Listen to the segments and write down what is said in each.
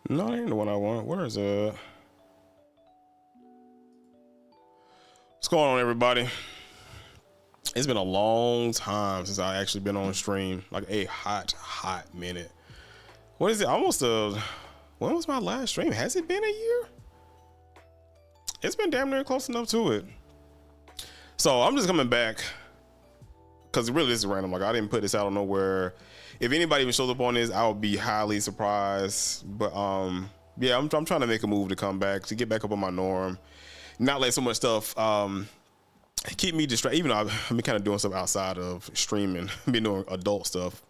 No, that ain't the one I want. Where is it? What's going on, everybody? It's been a long time since I actually been on stream. Like a hot minute. What is it? Almost when was my last stream? Has it been a year? It's been damn near close enough to it. So I'm just coming back because really this is random. Like I didn't put this out of nowhere. If anybody even shows up on this, I would be highly surprised. But yeah, I'm trying to make a move to come back, to get back up on my norm, not let so much stuff keep me distracted. Even though I've been kind of doing stuff outside of streaming, been doing adult stuff.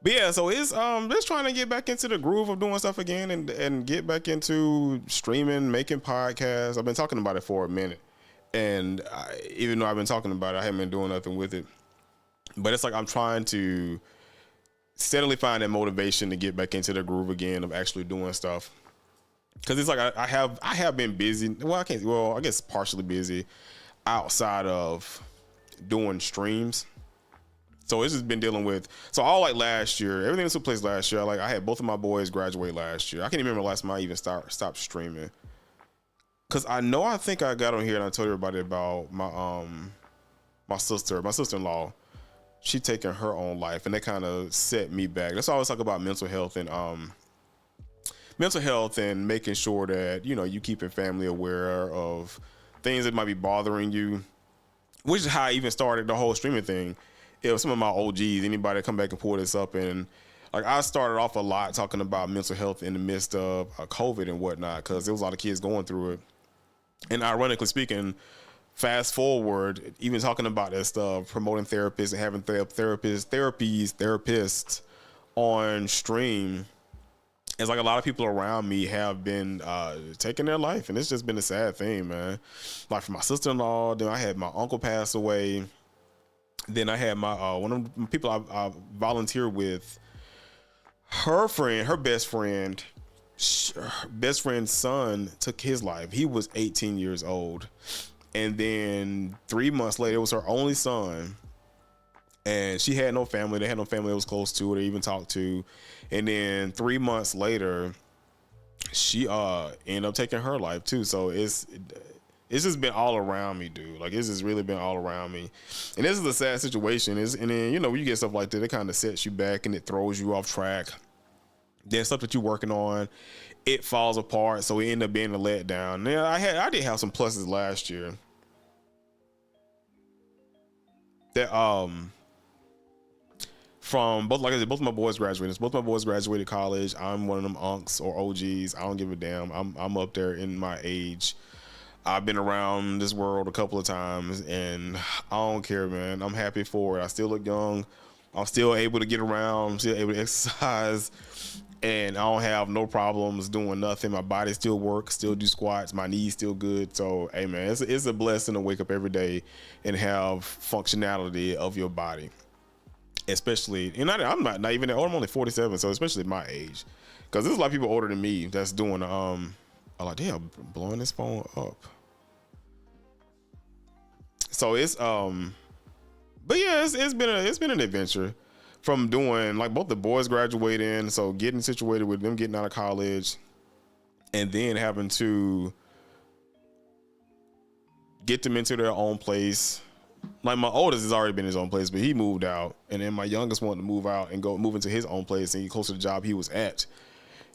But yeah, so it's just trying to get back into the groove of doing stuff again and get back into streaming, making podcasts. I've been talking about it for a minute, and even though I've been talking about it, I haven't been doing nothing with it. But it's like I'm trying to steadily find that motivation to get back into the groove again of actually doing stuff. Because it's like I have been busy. Well, I guess partially busy outside of doing streams. So it's just been dealing with, so all like last year, everything that took place last year, like I had both of my boys graduate last year. I can't even remember the last time I even stopped streaming. Cause I think I got on here and I told everybody about my sister-in-law. She taking her own life, and that kind of set me back. That's why I always talk about mental health and making sure that, you know, you keeping family aware of things that might be bothering you, which is how I even started the whole streaming thing. It was some of my OGs, anybody come back and pull this up, and like I started off a lot talking about mental health in the midst of COVID and whatnot, because there was a lot of kids going through it. And ironically speaking, fast forward, even talking about that stuff, promoting therapists and having therapists on stream, it's like a lot of people around me have been taking their life, and it's just been a sad thing, man. Like for my sister-in-law, then I had my uncle pass away. Then I had my one of the people I volunteer with, her best friend's son took his life. He was 18 years old. And then 3 months later, it was her only son. And she had no family. They had no family that was close to her to even talk to. And then 3 months later, she ended up taking her life too. So it's just been all around me, dude. Like it's just really been all around me. And this is a sad situation. And then, you know, when you get stuff like that, it kind of sets you back and it throws you off track. Then stuff that you're working on, it falls apart. So it ended up being a letdown. Now I did have some pluses last year. That from both, like I said, both of my boys graduated. Both my boys graduated college. I'm one of them unks or OGs. I don't give a damn. I'm up there in my age. I've been around this world a couple of times, and I don't care, man. I'm happy for it. I still look young. I'm still able to get around. I'm still able to exercise, and I don't have no problems doing nothing. My body still works, still do squats. My knees still good. So, hey, man, it's a blessing to wake up every day and have functionality of your body. Especially, and I'm not even that old. I'm only 47, so especially my age, because there's a lot of people older than me that's doing I'm like, damn, blowing this phone up. So it's but yeah, it's been an adventure from doing, like, both the boys graduating, so getting situated with them, getting out of college, and then having to get them into their own place. Like my oldest has already been in his own place, but he moved out, and then my youngest wanted to move out and move into his own place and get closer to the job he was at.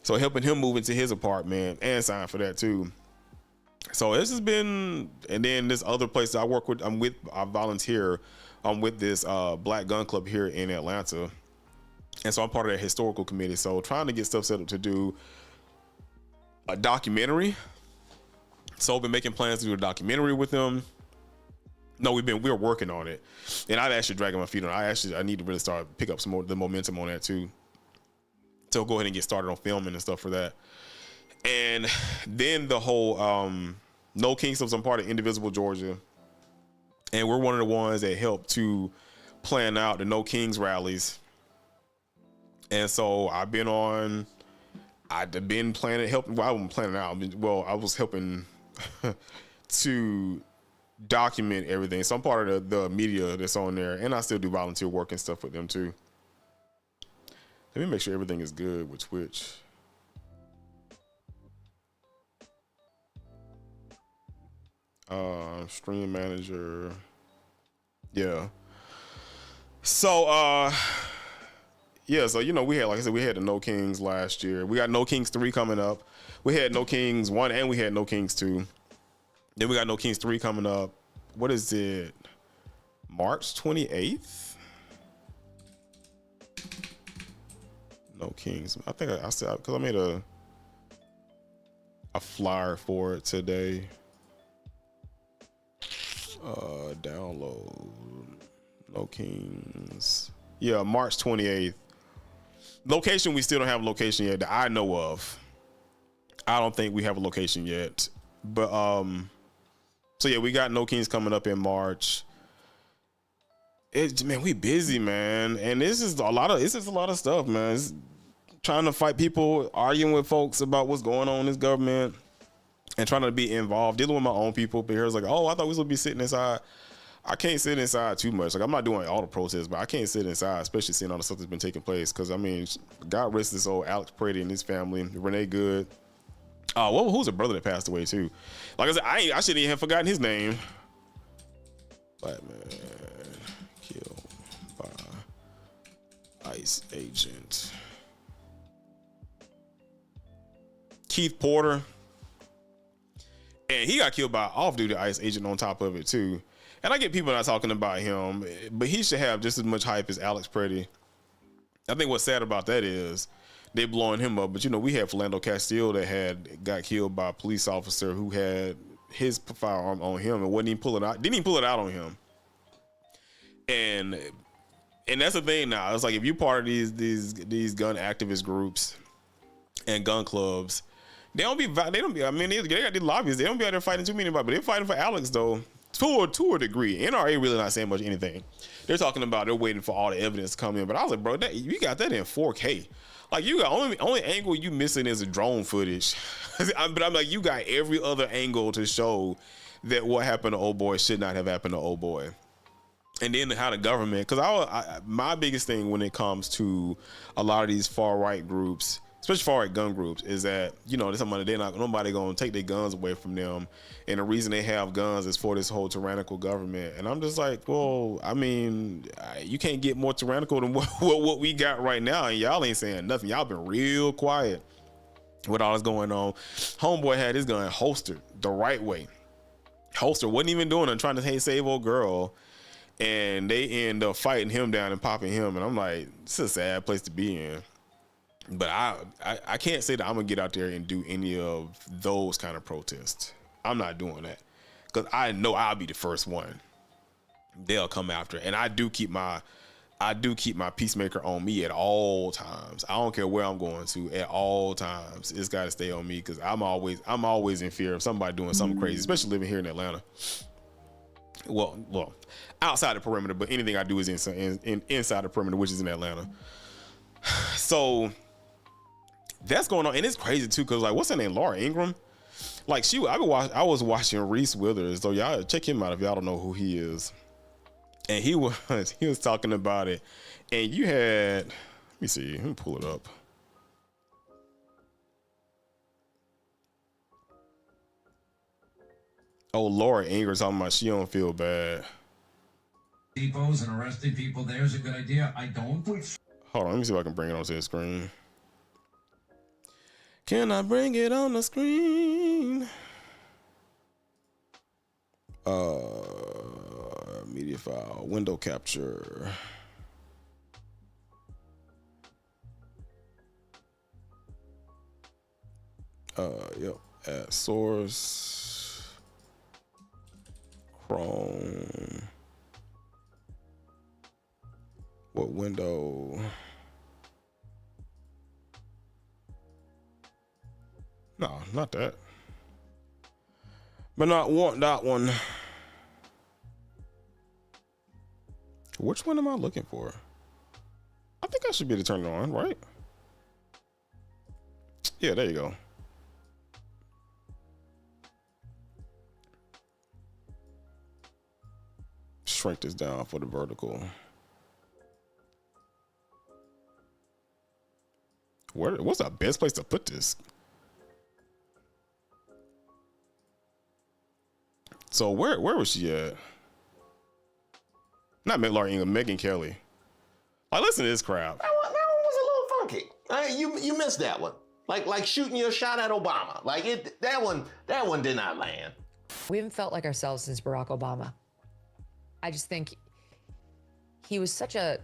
So helping him move into his apartment and sign for that too. So this has been, and then this other place that I work with, I volunteer. I'm with this Black Gun Club here in Atlanta. And so I'm part of that historical committee. So trying to get stuff set up to do a documentary. So I've been making plans to do a documentary with them. No, we're working on it. And I've actually dragging my feet on it. I need to really pick up some more the momentum on that too. So go ahead and get started on filming and stuff for that. And then the whole No King Subs, I'm part of Indivisible Georgia. And we're one of the ones that helped to plan out the No Kings rallies. And so I've been planning, helping. Well, I wasn't planning out. I was helping to document everything. So I'm part of the media that's on there, and I still do volunteer work and stuff with them too. Let me make sure everything is good with Twitch. Stream manager. Yeah. So yeah, so you know, we had, like I said, we had the No Kings last year. We got No Kings 3 coming up. We had No Kings 1 and we had No Kings 2. Then we got No Kings 3 coming up. What is it? March 28th? No Kings. I think I said, because I made a flyer for it today. Download No Kings. Yeah, March 28th. Location, we still don't have a location yet that I know of. I don't think we have a location yet. But so yeah, we got No Kings coming up in March. Man, we busy, man. And this is a lot of stuff, man. It's trying to fight people, arguing with folks about what's going on in this government, and trying to be involved, dealing with my own people. But here's like, oh, I thought we was gonna be sitting inside. I can't sit inside too much. Like, I'm not doing all the protests, but I can't sit inside, especially seeing all the stuff that's been taking place. Because I mean, God rest this old Alex Pretty and his family, Renee Good. Who's a brother that passed away too? Like I said, I shouldn't even have forgotten his name. Black man killed by ICE agent. Keith Porter. And he got killed by an off-duty ICE agent on top of it too. And I get people not talking about him, but he should have just as much hype as Alex Pretty. I think what's sad about that is they blowing him up. But you know, we had Philando Castile that got killed by a police officer who had his firearm on him and didn't even pull it out on him. And that's the thing now. It's like, if you're part of these gun activist groups and gun clubs, I mean, they got these lobbyists. They don't be out there fighting too many, but they're fighting for Alex though. To a degree. NRA really not saying much anything. They're talking about they're waiting for all the evidence to come in. But I was like, bro, you got that in 4K. Like, you got only angle you missing is a drone footage. But I'm like, you got every other angle to show that what happened to old boy should not have happened to old boy. And then how the government, because my biggest thing when it comes to a lot of these far right groups, especially far right gun groups, is that, you know, nobody gonna take their guns away from them, and the reason they have guns is for this whole tyrannical government. And I'm just like, well, I mean, you can't get more tyrannical than what we got right now, and y'all ain't saying nothing. Y'all been real quiet with all this going on. Homeboy had his gun holstered the right way. Holster wasn't even doing it, trying to save old girl, and they end up fighting him down and popping him. And I'm like, this is a sad place to be in. But I can't say that I'm gonna get out there and do any of those kind of protests. I'm not doing that, because I know I'll be the first one they'll come after. And I do keep my peacemaker on me at all times. I don't care where I'm going to, at all times. It's got to stay on me, because I'm always in fear of somebody doing something crazy, especially living here in Atlanta. Well, outside the perimeter, but anything I do is inside the perimeter, which is in Atlanta. So that's going on, and it's crazy too, because like, what's her name, Laura Ingraham? Like, I was watching Reese Withers, so y'all check him out if y'all don't know who he is. And he was talking about it, and you had, let me see, let me pull it up. Oh, Laura Ingraham talking about she don't feel bad. Depots and arresting people there is a good idea. I don't. Hold on, let me see if I can bring it onto the screen. Can I bring it on the screen? Media file, window capture. Yep, at source, Chrome. What window? No, not that. But not want that one. Which one am I looking for? I think I should be able to turn it on, right? Yeah, there you go. Shrink this down for the vertical. What's the best place to put this? So where was she at? Not Laura Ingraham, Megyn Kelly. Like, listen to this crap. That one was a little funky. You missed that one. Like shooting your shot at Obama. Like that one did not land. We haven't felt like ourselves since Barack Obama. I just think he was such a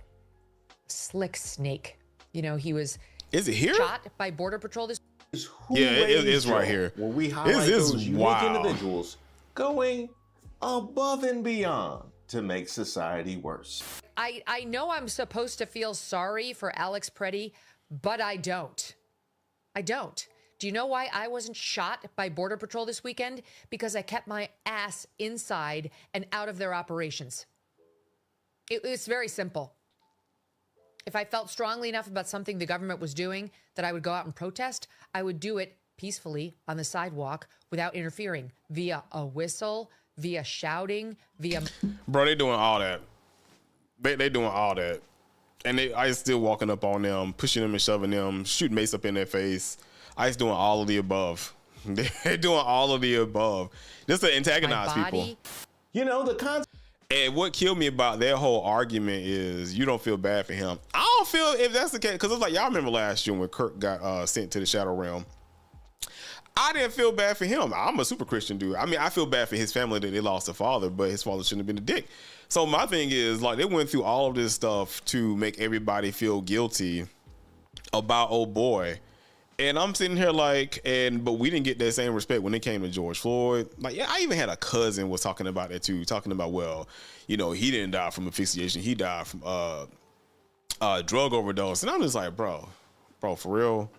slick snake. You know, he was. Is it here? Shot by Border Patrol this. Yeah, it is right here. Where we highlight those unique wow. individuals going above and beyond to make society worse. I know I'm supposed to feel sorry for Alex Preddy, but I don't. I don't. Do you know why I wasn't shot by Border Patrol this weekend? Because I kept my ass inside and out of their operations. It's very simple. If I felt strongly enough about something the government was doing that I would go out and protest, I would do it peacefully on the sidewalk without interfering via a whistle, via shouting, via... Bro, they doing all that. They doing all that. And ICE still walking up on them, pushing them and shoving them, shooting mace up in their face. ICE doing all of the above. They're doing all of the above. Just to antagonize people. You know, the concept. And what killed me about their whole argument is you don't feel bad for him. I don't feel if that's the case, because it's like, y'all remember last year when Kirk got sent to the Shadow Realm. I didn't feel bad for him. I'm a super Christian dude. I mean, I feel bad for his family that they lost a father, but his father shouldn't have been a dick. So my thing is, like, they went through all of this stuff to make everybody feel guilty about old boy. And I'm sitting here like, but we didn't get that same respect when it came to George Floyd. Like, yeah, I even had a cousin was talking about that too, talking about, well, you know, he didn't die from asphyxiation. He died from drug overdose. And I'm just like, bro, for real?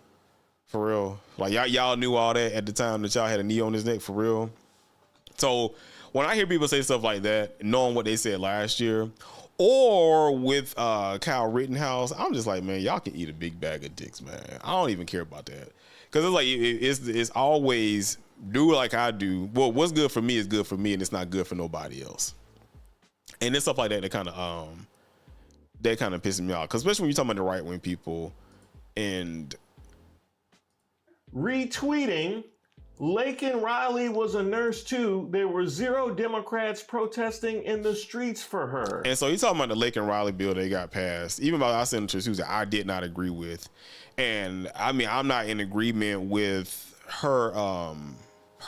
For real? Like, y'all knew all that at the time that y'all had a knee on his neck, for real? So when I hear people say stuff like that, knowing what they said last year, or with Kyle Rittenhouse, I'm just like, man, y'all can eat a big bag of dicks, man. I don't even care about that. Because it's like, it's always do like I do. Well, what's good for me is good for me, and it's not good for nobody else. And it's stuff like that that kind of pisses me off. Because especially when you're talking about the right-wing people and... Retweeting, Laken Riley was a nurse too. There were 0 Democrats protesting in the streets for her. And so he's talking about the Laken Riley bill that got passed, even by our senators, who I did not agree with. And I mean, I'm not in agreement with her.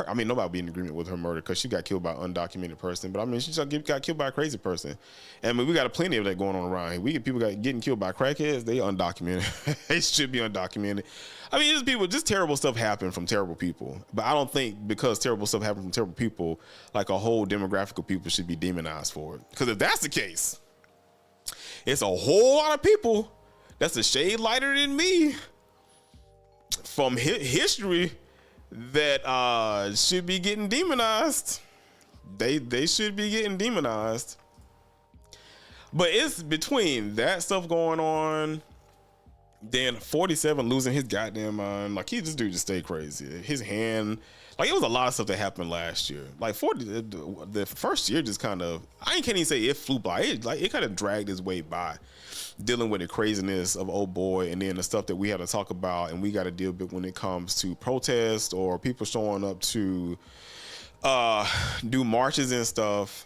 I mean, nobody would be in agreement with her murder because she got killed by an undocumented person. But I mean, she just got killed by a crazy person. And I mean, we got plenty of that going on around here. We get people getting killed by crackheads. They undocumented. They should be undocumented. I mean, just terrible stuff happen from terrible people. But I don't think because terrible stuff happens from terrible people, like a whole demographic of people should be demonized for it. Because if that's the case, it's a whole lot of people that's a shade lighter than me from history that should be getting demonized. They should be getting demonized. But it's between that stuff going on, then 47 losing his goddamn mind. Like, this dude just stayed crazy. His hand, like, it was a lot of stuff that happened last year. Like, the first year just kind of, I can't even say it flew by. It kind of dragged its way by, dealing with the craziness of old boy, and then the stuff that we had to talk about and we got to deal with when it comes to protest or people showing up to do marches and stuff.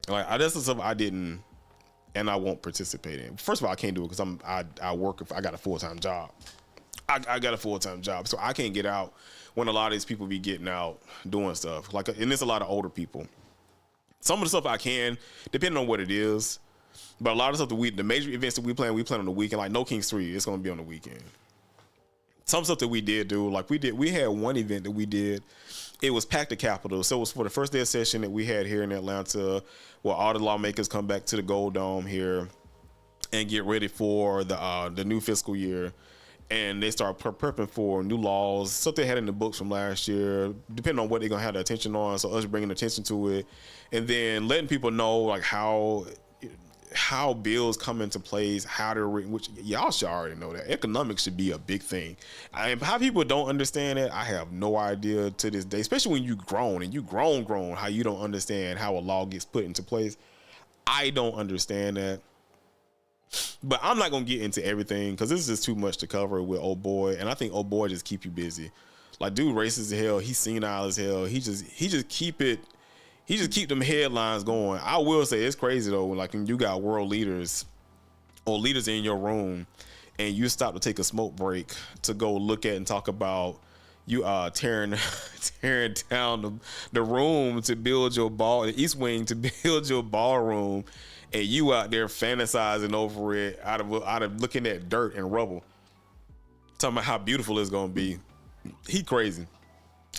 Like, that's the stuff I didn't and I won't participate in. First of all, I can't do it because I work. I got a full-time job. I got a full-time job, so I can't get out when a lot of these people be getting out doing stuff. Like, and there's a lot of older people. Some of the stuff I can, depending on what it is. But a lot of stuff the major events that we plan on the weekend. Like No Kings 3, it's gonna be on the weekend. Some stuff that we did do, like we had one event that we did. It was Pack the Capitol. So it was for the first day of session that we had here in Atlanta, where all the lawmakers come back to the Gold Dome here and get ready for the new fiscal year. And they start prepping for new laws, stuff they had in the books from last year, depending on what they're gonna have their attention on. So us bringing attention to it, and then letting people know like how bills come into place, how they're written, which y'all should already know that. Economics should be a big thing. How people don't understand it, I have no idea to this day, especially when you grown, how you don't understand how a law gets put into place. I don't understand that. But I'm not going to get into everything because this is just too much to cover with old boy. And I think old boy just keep you busy. Like, dude racist as hell. He's senile as hell. He just keep it he just keep them headlines going. I will say it's crazy though, like when you got world leaders or leaders in your room and you stop to take a smoke break to go look at and talk about you tearing down the room to build your the East Wing to build your ballroom, and you out there fantasizing over it out of looking at dirt and rubble, talking about how beautiful it's gonna be. He crazy.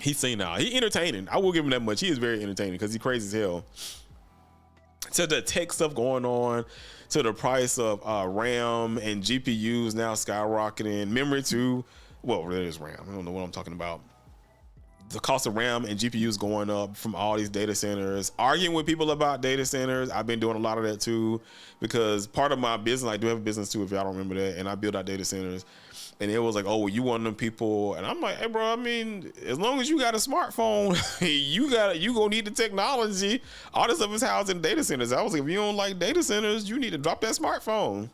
He's seen now. He entertaining. I will give him that much. He is very entertaining because he's crazy as hell. To the tech stuff going on, to the price of RAM and GPUs now skyrocketing, memory too. Well, there is RAM. I don't know what I'm talking about. The cost of RAM and GPUs going up from all these data centers. Arguing with people about data centers. I've been doing a lot of that too, because part of my business, I do have a business too, if y'all don't remember that, and I build out data centers. And it was like, oh, well, you one of them people. And I'm like, hey, bro, I mean, as long as you got a smartphone, you gonna need the technology. All this stuff is housed in data centers. I was like, if you don't like data centers, you need to drop that smartphone.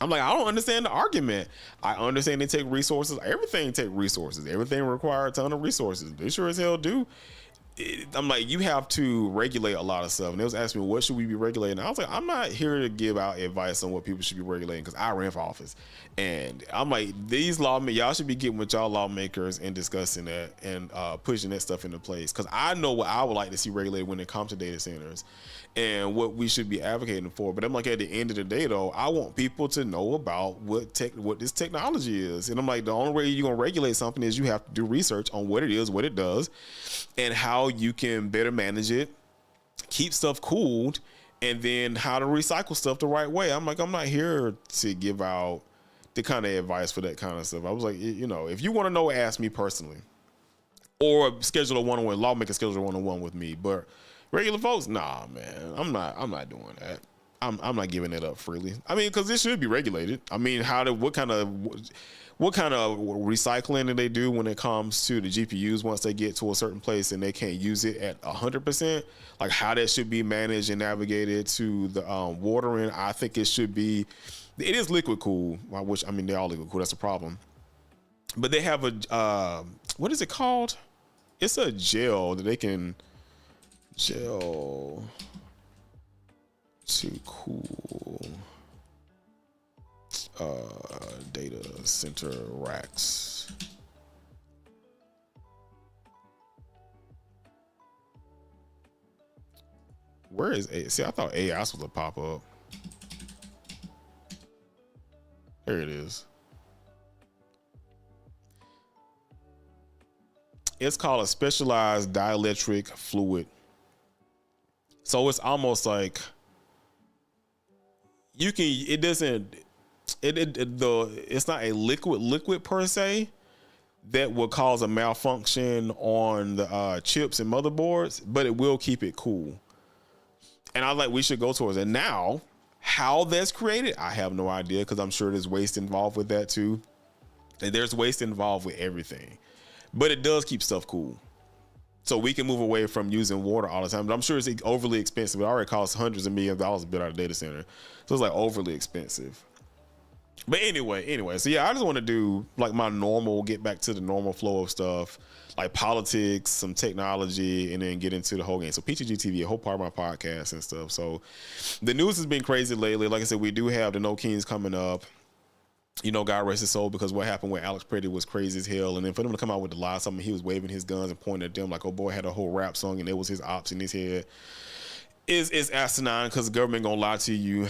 I'm like, I don't understand the argument. I understand they take resources. Everything take resources. Everything requires a ton of resources. They sure as hell do. I'm like, you have to regulate a lot of stuff. And they was asking me, what should we be regulating? I was like, I'm not here to give out advice on what people should be regulating, because I ran for office. And I'm like, these lawmakers, y'all should be getting with y'all lawmakers and discussing that and pushing that stuff into place. Because I know what I would like to see regulated when it comes to data centers and what we should be advocating for. But I'm like, at the end of the day, though, I want people to know about what this technology is. And I'm like, the only way you're going to regulate something is you have to do research on what it is, what it does, and how you can better manage it, keep stuff cooled, and then how to recycle stuff the right way. I'm like, I'm not here to give out the kind of advice for that kind of stuff. I was like, you know, if you want to know, ask me personally, or schedule a one-on-one. Lawmakers schedule a one-on-one with me. But regular folks, nah, man, I'm not doing that. I'm not giving it up freely. I mean, because this should be regulated. I mean, what kind of recycling do they do when it comes to the GPUs once they get to a certain place and they can't use it at 100%? Like how that should be managed and navigated to the watering. I think it should be. It is liquid cool, which, I mean, they're all liquid cool. That's the problem. But they have a, what is it called? It's a gel that they can gel to cool data center racks. Where is A? See, I thought AI was a pop up. There it is. It's called a specialized dielectric fluid. So it's almost like you can. It doesn't. It's not a liquid per se that will cause a malfunction on the chips and motherboards, but it will keep it cool. And I was like, we should go towards it now. How that's created, I have no idea, because I'm sure there's waste involved with that too. And there's waste involved with everything. But it does keep stuff cool. So we can move away from using water all the time. But I'm sure it's overly expensive. It already costs hundreds of millions of dollars to build out a data center. So it's like overly expensive. But anyway. So yeah, I just want to do like my normal, get back to the normal flow of stuff, like politics, some technology, and then get into the whole game. So PTG TV, a whole part of my podcast and stuff. So the news has been crazy lately. Like I said, we do have the No Kings coming up. You know, God rest his soul, because what happened with Alex Pretty was crazy as hell. And then for them to come out with the lie, something he was waving his guns and pointing at them like, oh boy, had a whole rap song and it was his ops in his head, is asinine, because the government gonna lie to you.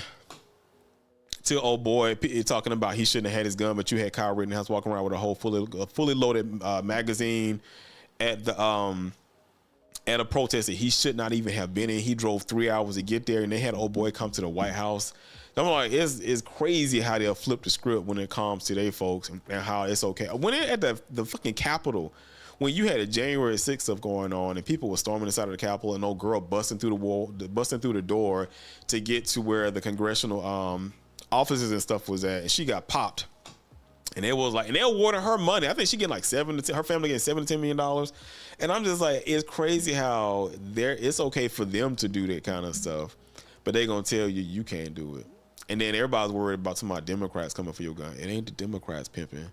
To old boy talking about he shouldn't have had his gun, but you had Kyle Rittenhouse walking around with a whole fully loaded magazine at the at a protest that he should not even have been in. He drove 3 hours to get there, and they had old boy come to the White House. I'm like, it's crazy how they'll flip the script when it comes to their folks and how it's okay. When they're at the fucking Capitol, when you had a January 6th stuff going on and people were storming inside of the Capitol, and old girl busting through the door to get to where the congressional offices and stuff was at, and she got popped. And it was like, and they awarded her money. I think she getting like her family getting $7 to $10 million. And I'm just like, it's crazy how it's okay for them to do that kind of stuff, but they gonna tell you you can't do it. And then everybody's worried about some of my Democrats coming for your gun. It ain't the Democrats pimping.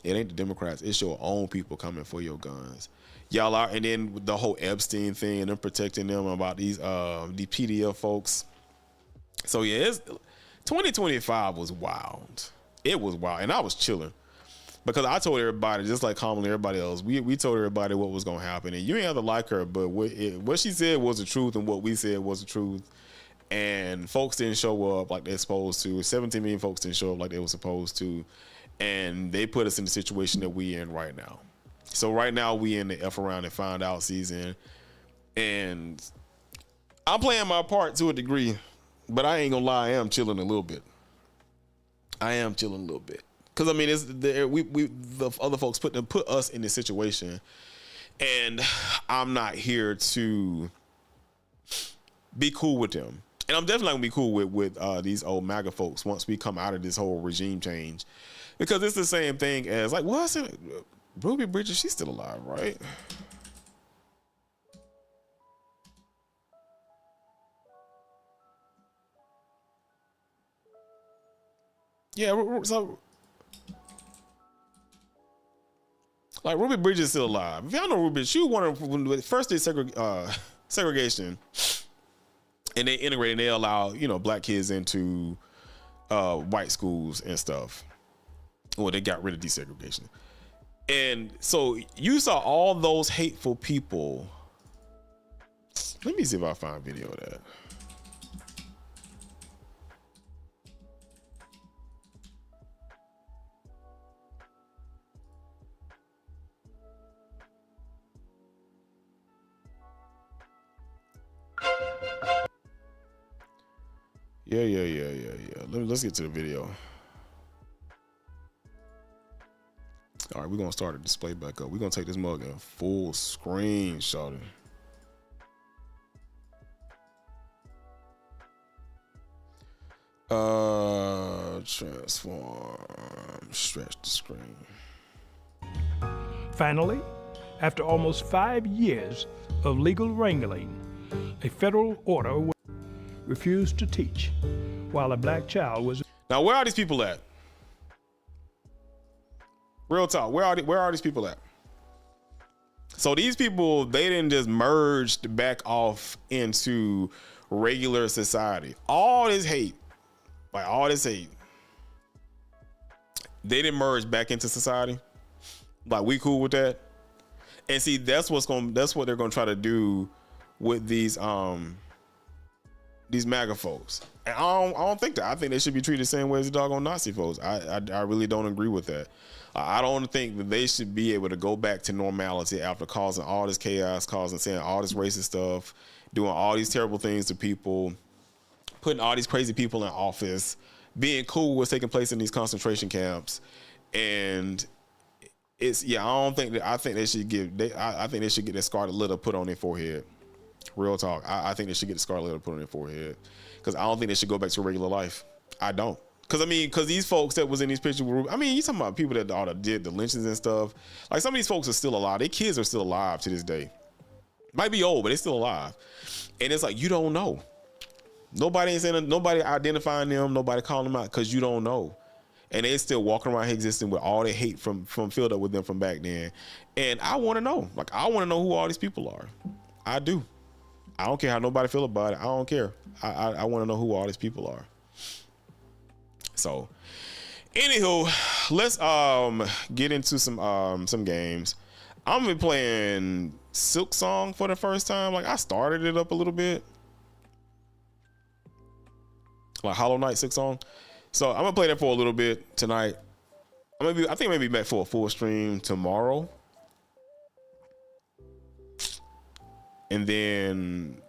It ain't the Democrats. It's your own people coming for your guns. y'all are, and then with the whole Epstein thing and them protecting them about these the PDF folks. So yeah, 2025 was wild. It was wild, and I was chilling because I told everybody, just like commonly everybody else, we told everybody what was gonna happen, and you ain't have to like her, but what she said was the truth, and what we said was the truth. And folks didn't show up like they're supposed to. 17 million folks didn't show up like they were supposed to, and they put us in the situation that we in right now. So right now we in the F around and find out season, and I'm playing my part to a degree, but I ain't gonna lie, I am chilling a little bit. Because I mean, the other folks put us in this situation, and I'm not here to be cool with them. And I'm definitely gonna be cool with these old MAGA folks once we come out of this whole regime change, because it's the same thing as like, what's it? Ruby Bridges, she's still alive, right? Yeah, so like Ruby Bridges is still alive. If y'all know Ruby, she was one of when the first day segregation, and they integrated, they allow black kids into white schools and stuff. Well, they got rid of desegregation, and so you saw all those hateful people. Let me see if I find video of that. Yeah. Let's get to the video. All right, we're gonna start a display back up. We're gonna take this mug in full screen, shawty. Transform, stretch the screen. Finally, after almost 5 years of legal wrangling, a federal order refused to teach while a black child was. Now, where are these people at? Real talk. Where are these people at? So these people, they didn't just merge back off into regular society. All this hate, they didn't merge back into society. Like, we cool with that? And see, that's what they're gonna try to do with these MAGA folks. And I don't think that. I think they should be treated the same way as the doggone Nazi folks. I really don't agree with that. I don't think that they should be able to go back to normality after causing all this chaos, saying all this racist stuff, doing all these terrible things to people, putting all these crazy people in office, being cool with what's taking place in these concentration camps. And I think they should get that scarlet letter put on their forehead. Real talk. I think they should get the scarlet letter put on their forehead, because I don't think they should go back to regular life. I don't. Because these folks that was in these pictures were, you talking about people that did the lynchings and stuff. Like, some of these folks are still alive. Their kids are still alive to this day. Might be old, but they're still alive. And it's like, you don't know. Nobody identifying them, nobody calling them out, because you don't know. And they're still walking around here existing with all the hate from filled up with them from back then. And I want to know. Like, I want to know who all these people are. I do. I don't care how nobody feel about it. I don't care. I want to know who all these people are. So, anywho, let's get into some games. I'm gonna be playing Silk Song for the first time. Like, I started it up a little bit, like Hollow Knight Silk Song. So I'm gonna play that for a little bit tonight. I think I'm gonna be back for a full stream tomorrow, and then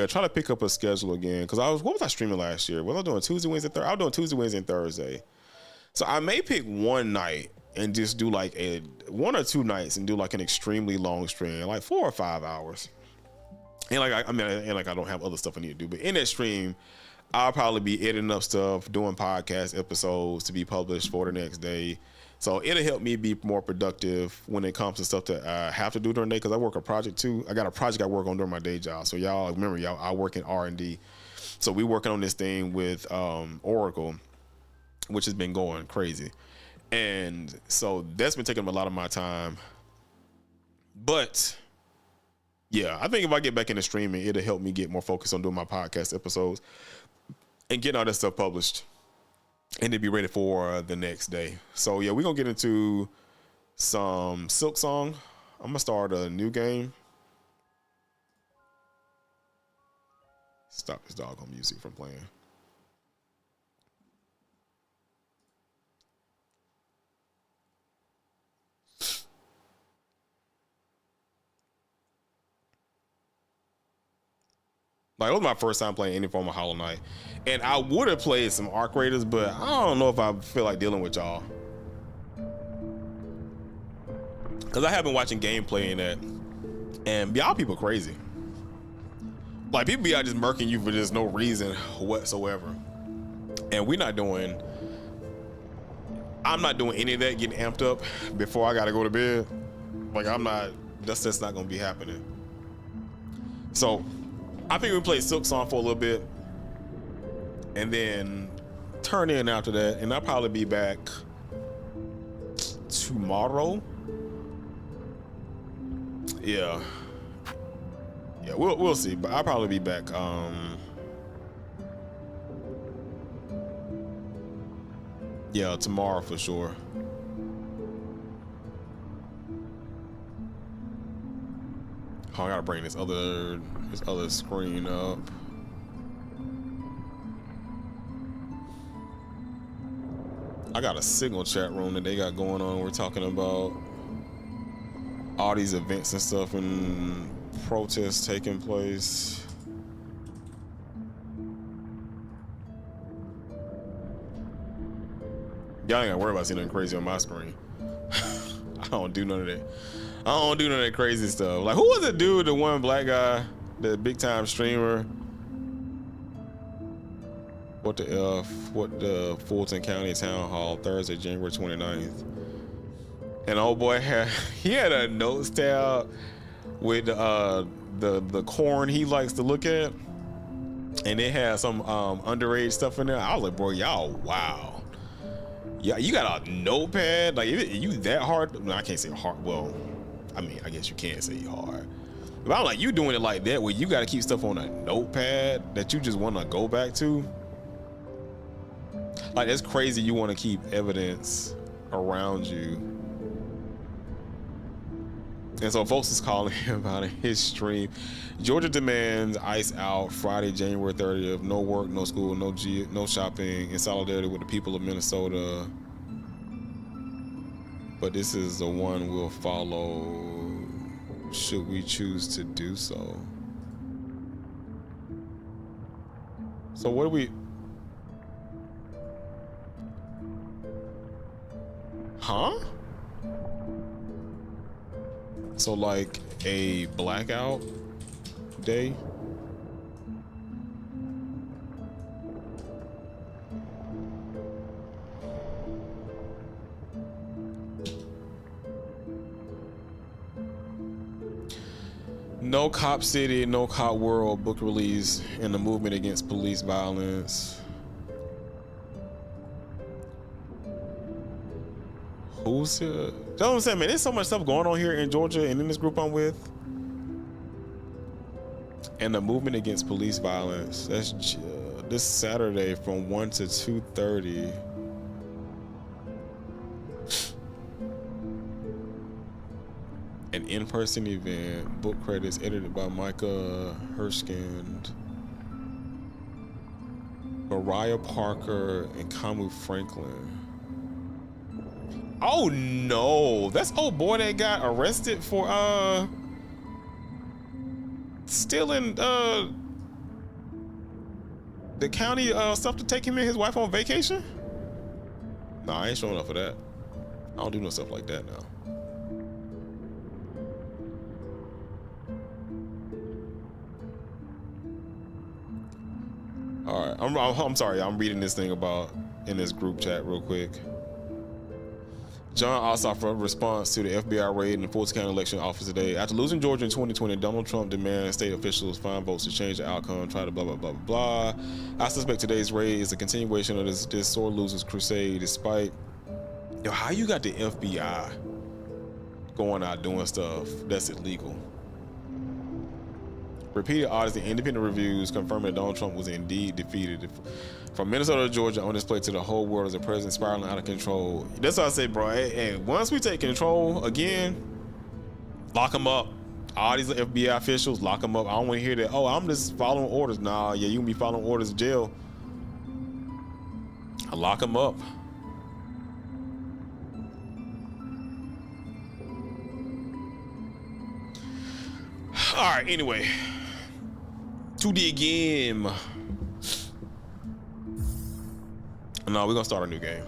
try to pick up a schedule again. Because what was I streaming last year? Was I doing Tuesday, Wednesday, Thursday? I was doing Tuesday, Wednesday, and Thursday. So I may pick one night and just do like one or two nights and do like an extremely long stream, like 4 or 5 hours. And like I don't have other stuff I need to do. But in that stream, I'll probably be editing up stuff, doing podcast episodes to be published for the next day. So it'll help me be more productive when it comes to stuff that I have to do during the day, because I work a project too. I got a project I work on during my day job. So y'all remember, I work in R&D. So we working on this thing with Oracle, which has been going crazy. And so that's been taking a lot of my time. But yeah, I think if I get back into streaming, it'll help me get more focused on doing my podcast episodes and getting all that stuff published and to be ready for the next day. So yeah, we're gonna get into some Silk Song. I'm gonna start a new game. Stop this doggone music from playing. Like, it was my first time playing any form of Hollow Knight. And I would have played some Arc Raiders, but I don't know if I feel like dealing with y'all. Because I have been watching gameplay in that. And y'all people crazy. Like, people be out just murking you for just no reason whatsoever. And I'm not doing any of that, getting amped up before I gotta go to bed. Like, that's just not gonna be happening. So, I think we play Silk Song for a little bit and then turn in after that, and I'll probably be back tomorrow. Yeah, we'll see, but I'll probably be back yeah, tomorrow for sure. Oh, I gotta bring this other screen up. I got a Signal chat room that they got going on. We're talking about all these events and stuff and protests taking place. Y'all ain't gotta worry about seeing nothing crazy on my screen. I don't do none of that. I don't do none of that crazy stuff. Like, who was the dude, the one black guy, the big time streamer? What the Fulton County Town Hall, Thursday, January 29th. And old boy he had a notes tab with the corn he likes to look at. And it had some underage stuff in there. I was like, bro, y'all, wow. Yeah, you got a notepad? Like, you that hard? No, I can't say hard. Well, I mean, I guess you can't say hard. But I'm like, you doing it like that where you got to keep stuff on a notepad that you just want to go back to? Like, that's crazy. You want to keep evidence around you. And so folks is calling him about his stream. Georgia demands ICE out Friday, January 30th. No work, no school, no shopping, in solidarity with the people of Minnesota. But this is the one we'll follow should we choose to do so. So what do we... Huh? So like a blackout day? No Cop City, No Cop World book release and the movement against police violence. Who's here? That's what I'm saying, man. There's so much stuff going on here in Georgia and in this group I'm with. And the movement against police violence. That's this Saturday from 1 to 2:30. An in-person event. Book credits edited by Micah Herskind, Mariah Parker, and Camu Franklin. Oh no, that's old boy that got arrested for stealing the county stuff to take him and his wife on vacation. No, I ain't showing up for that. I don't do no stuff like that now. All right, I'm sorry. I'm reading this thing about in this group chat real quick. John Ossoff response to the FBI raid in the Fulton County election office today. After losing Georgia in 2020, Donald Trump demands state officials find votes to change the outcome, try to blah, blah, blah, blah, blah. I suspect today's raid is a continuation of this sore losers crusade despite... Yo, how you got the FBI going out doing stuff that's illegal? Repeated audits and independent reviews confirming that Donald Trump was indeed defeated. From Minnesota to Georgia on display to the whole world as the president spiraling out of control. That's what I say, bro. Hey, once we take control again, lock them up. All these FBI officials, lock them up. I don't want to hear that. Oh, I'm just following orders. Nah, yeah, you can be following orders in jail. I lock them up. All right, anyway. To the game. No, we're gonna start a new game.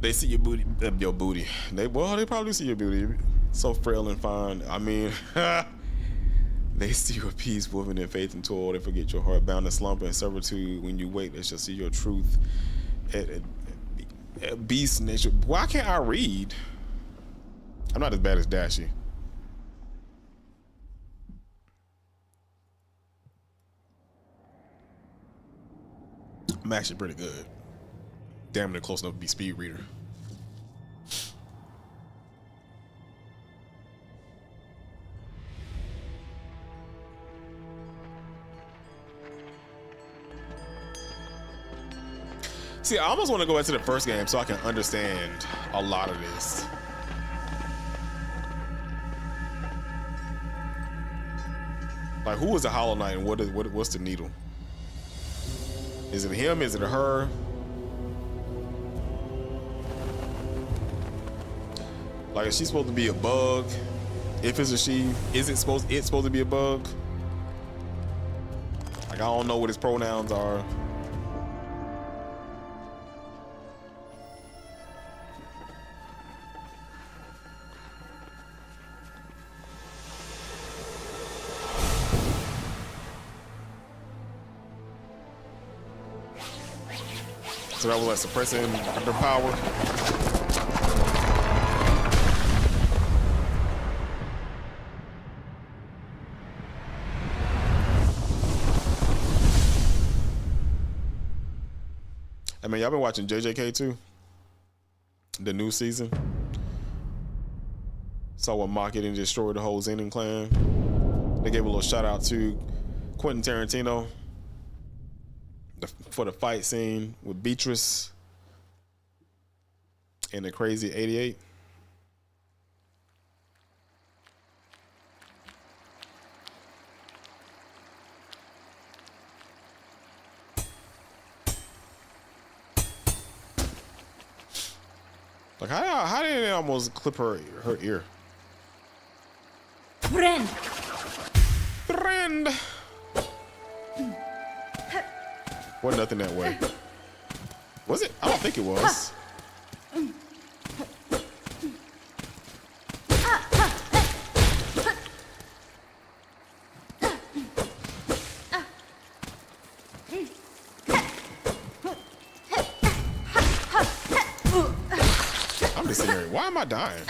They see your booty, They probably see your booty. So frail and fine. I mean, they see your peace, moving in faith and toil. They forget your heart bound in slumber and servitude. When you wake, they shall see your truth. Beast nature. Why can't I read? I'm not as bad as Dashy. I'm actually pretty good. Damn near close enough to be speed reader. See, I almost want to go back to the first game so I can understand a lot of this. Like, who is the Hollow Knight and what's the needle? Is it him? Is it her? Like, is she supposed to be a bug? If it's a she, is it supposed to be a bug? Like, I don't know what his pronouns are. So that was like suppressing their power. I mean, y'all been watching JJK too? The new season? Saw what mocked it and destroyed the whole Zenin clan. They gave a little shout out to Quentin Tarantino for the fight scene with Beatrice in the Crazy 88. Like, how did they almost clip her ear? Friend. Wasn't nothing that way. Was it? I don't think it was. I'm just sitting here. Why am I dying?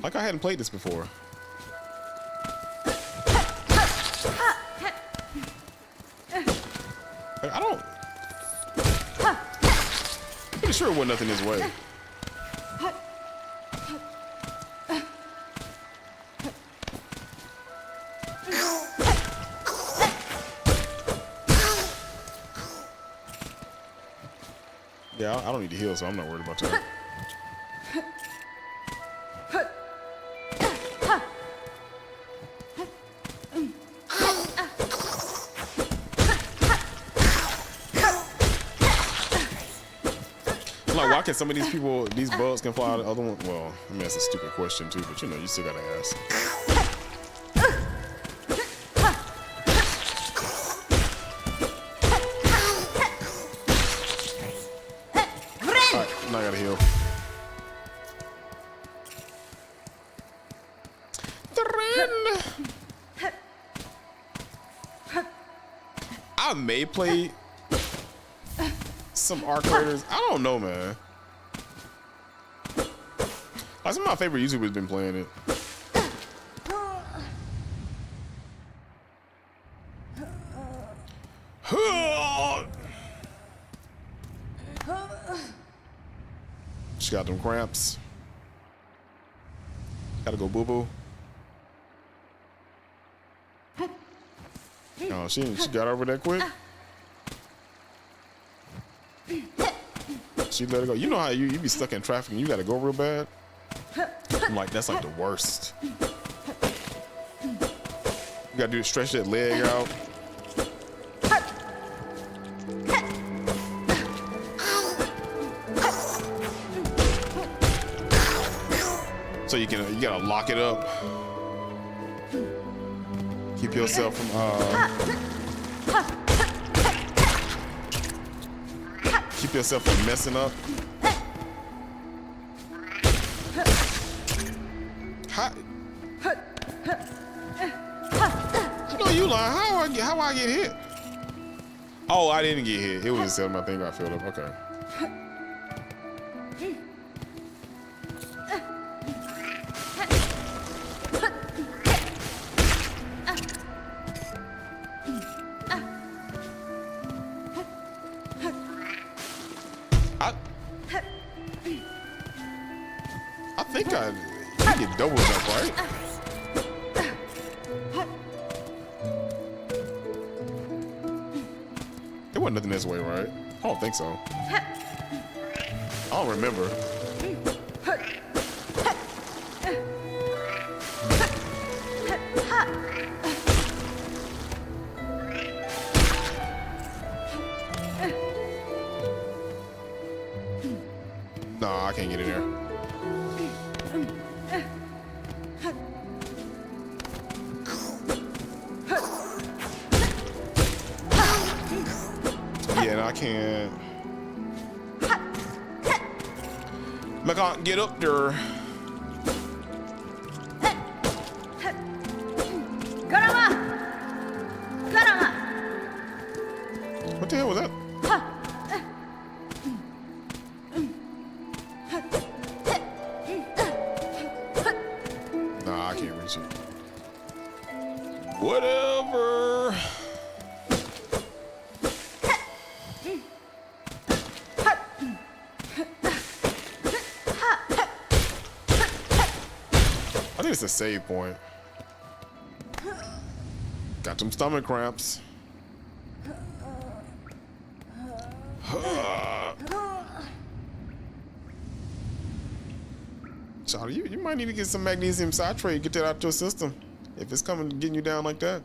Like I hadn't played this before. I don't. Pretty sure it wasn't nothing his way. Yeah, I don't need to heal, so I'm not worried about that. Like, why can some of these people, these bugs can fly out the other one? Well, I mean, that's a stupid question too, but you know, you still gotta ask. Alright, now I gotta heal. I may play some Arc Raiders. I don't know, man. Like, some of my favorite YouTubers been playing it. She got them cramps. Gotta go boo boo. Oh, she got over that quick. She let it go. You know how you be stuck in traffic and you gotta go real bad? I'm like, that's like the worst. You gotta do stretch that leg out. So you gotta lock it up. Keep yourself from messing up. How? No, you lying. How I get hit? Oh, I didn't get hit. It was just my thing got filled up. Okay. I think I get double jump, right? It wasn't nothing this way, right? I don't think so. I don't remember. Nah, I can't get in there. Yeah, and I can't. I can't get up there. What the hell was that? Nah, I can't reach it. Whatever. I think it's a save point. Got some stomach cramps. Charlie, you might need to get some magnesium citrate, get that out your system. If it's getting you down like that.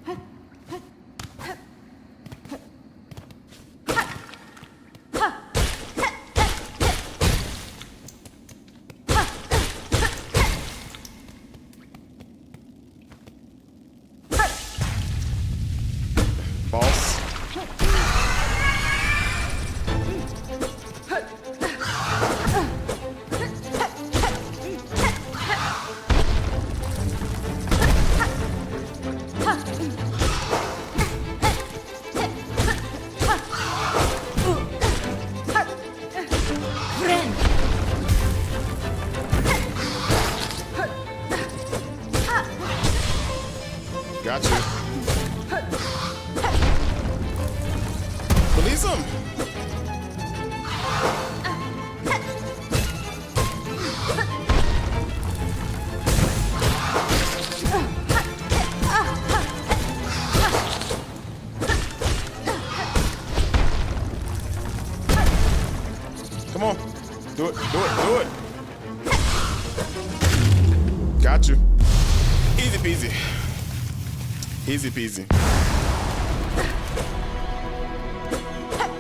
Boss. Got you. Release him. Come on. Do it. Do it. Do it. Got you. Easy peasy. Easy peasy.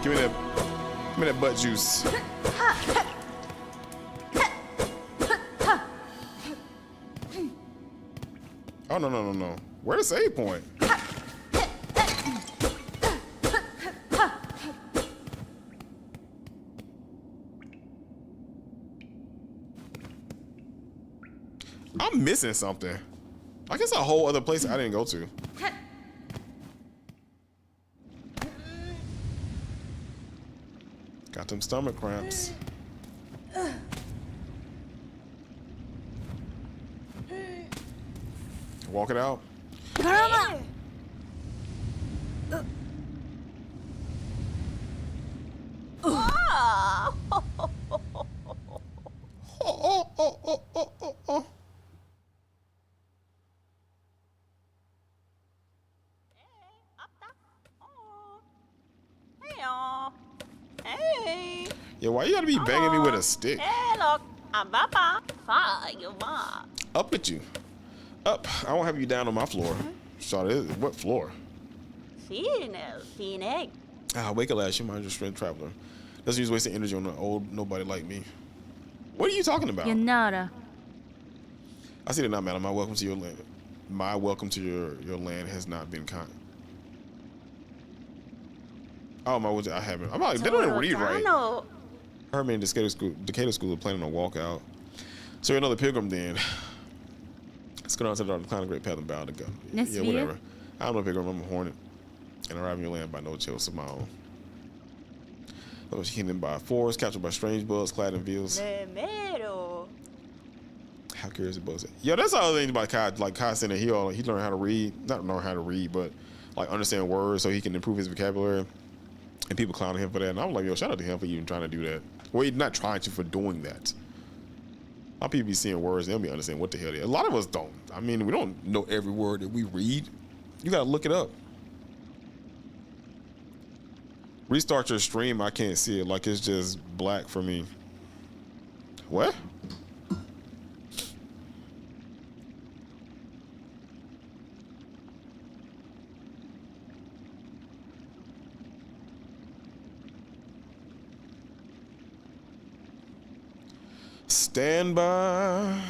Give me that butt juice. Oh no. Where's the save point? I'm missing something. I guess a whole other place I didn't go to. Got them stomach cramps. Walk it out. Yeah, why you gotta be banging me with a stick? Hello, Papa. Fire, Ma. Up with you. Up. I won't have you down on my floor. Shawty, what floor? Fine. Wake up last. You mind your strength traveler. Doesn't use wasting energy on an old nobody like me. What are you talking about? Yanara. I see that not, madam. My welcome to your land. My welcome to your land has not been kind. Oh my! I haven't. I'm like, they don't even read right. Tano. Herman in Decatur School are planning on walkout. So you're another pilgrim then. Let's go down to the decline of great path and bow to go. Yeah, Nesvia? whatever. I'm no pilgrim. I'm a hornet, and arrive in your land by no chills of my own. I was hidden by a forest, captured by strange bugs, clad in veils. Nemero. How curious it was. Yo, that's the other thing about Kai. Like Kai saying that he learned how to read, not learn how to read, but like understand words so he can improve his vocabulary. And people clowning him for that. And I'm like, yo, shout out to him for even trying to do that. Well, he's not trying to, for doing that. A lot of people be seeing words, they don't be understanding what the hell they are. A lot of us don't. I mean, we don't know every word that we read. You gotta look it up. Restart your stream, I can't see it. Like it's just black for me. What? Stand by.